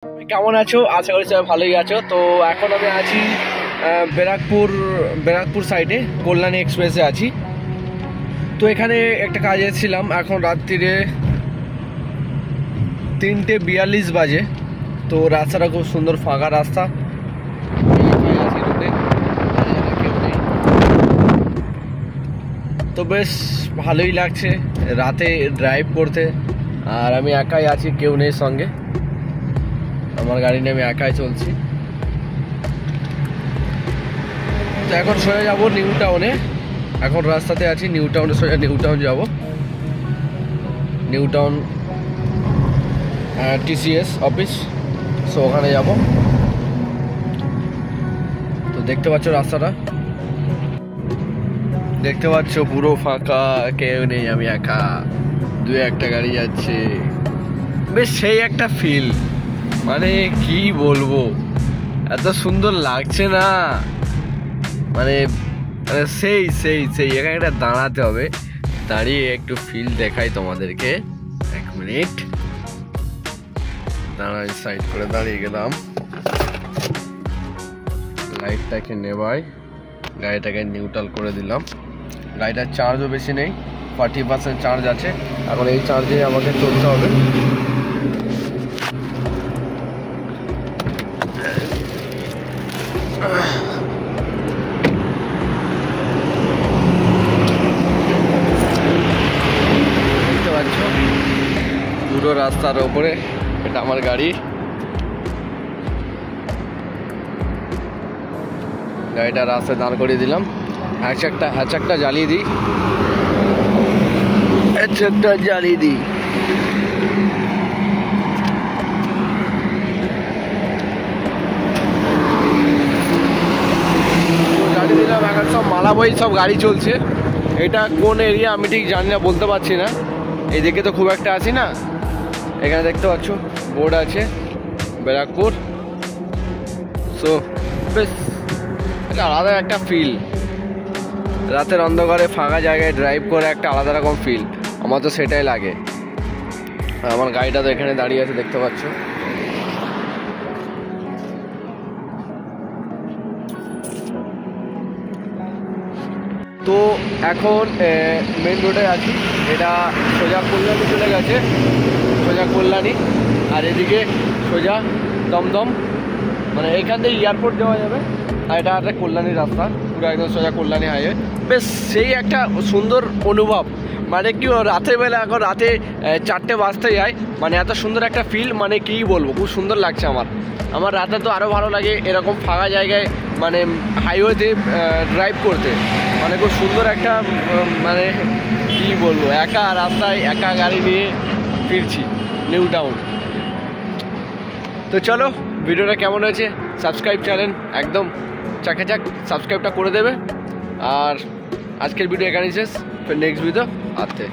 কেমন আছো? আশা করি সবাই ভালোই আছো। তো এখন আমি আছি ব্যারাকপুর সাইডে কল্যাণী এক্সপ্রেসে আছি। তো এখানে একটা কাজে ছিলাম। এখন রাত্রিরে 3:42 বাজে। তো রাস্তাটা খুব সুন্দর, ফাঁকা রাস্তা। তো বেশ ভালোই লাগছে রাতে ড্রাইভ করতে। আর আমি একাই আছি, কেউ নেই সঙ্গে। আমার গাড়ি নিয়ে আমি একাই চলছি। তো এখন সোজা যাবো নিউ টাউনে। এখন রাস্তাতে আছি নিউ টাউনে, সোজা নিউ টাউন যাবো। New town TCS office, so ওখানে যাব। তো দেখতে পাচ্ছ রাস্তাটা, দেখতে পাচ্ছ পুরো ফাঁকা, কেউ নেই, আমি একা। দু একটা গাড়ি যাচ্ছে, বেশ সেই একটা ফিল, মানে কি বলবো, এত সুন্দর লাগছে না, মানে সেই সেই সেই এখানে একটা দাঁড়াতে হবে। দাঁড়িয়ে একটু ফিল দেখাই তোমাদেরকে। 1 মিনিট দাঁড়াই, সাইড করে দাঁড়িয়ে গেলাম। লাইটটাকে নেবাই, গাড়িটাকে নিউট্রাল করে দিলাম। গাড়িটার চার্জও বেশি নেই, 40% চার্জ আছে। এখন এই চার্জে আমাকে চলতে হবে। দেখতে পাচ্ছ পুরো রাস্তার ওপরে, এটা আমার গাড়ি। গাড়িটা রাস্তায় দাঁড় করিয়ে দিলাম। হ্যাচাকটা জ্বালিয়ে দিই, হ্যাচাকটা জ্বালিয়ে দিই। জ্বালিয়ে দিলাম। এখন সব মালাবই সব গাড়ি চলছে। এটা কোন এরিয়া আমি ঠিক জানি না, বলতে পারছি না। এইদিকে তো খুব একটা আসি না। এখানে দেখতে পাচ্ছ বোর্ড আছে ব্যারাকপুর। সো বেশ এটা আলাদা একটা ফিল, রাতের অন্ধকারে ফাঁকা জায়গায় ড্রাইভ করে একটা আলাদা রকম ফিল। আমার তো সেটাই লাগে। আমার গাড়িটা তো এখানে দাঁড়িয়ে আছে, দেখতে পাচ্ছ। তো এখন মেন রোডে আছি। এটা সোজা কল্যাণী চলে গেছে, সোজা কল্যাণী। আর এদিকে সোজা দমদম, মানে এখান থেকে এয়ারপোর্ট যাওয়া যাবে। আর এটা একটা কল্যাণী রাস্তা, পুরো একদম সোজা কল্যাণী হাইওয়ে। বেশ সেই একটা সুন্দর অনুভব, মানে কি রাতের বেলা, এখন রাতে 4টে বাজতে যায়, মানে এত সুন্দর একটা ফিল, মানে কী বলবো, খুব সুন্দর লাগছে আমার রাতে তো আরও ভালো লাগে এরকম ফাঁকা জায়গায়, মানে হাইওয়েতে ড্রাইভ করতে। মানে খুব সুন্দর একটা, মানে কী বলবো, একা রাস্তায় একা গাড়ি নিয়ে ফিরছি নিউ টাউন। তো চলো, ভিডিওটা কেমন হয়েছে, সাবস্ক্রাইব চ্যানেল একদম চাকাচাক সাবস্ক্রাইবটা করে দেবে। আর আজকের ভিডিও এখানেই শেষ, নেক্সট ভিডিও আসতে।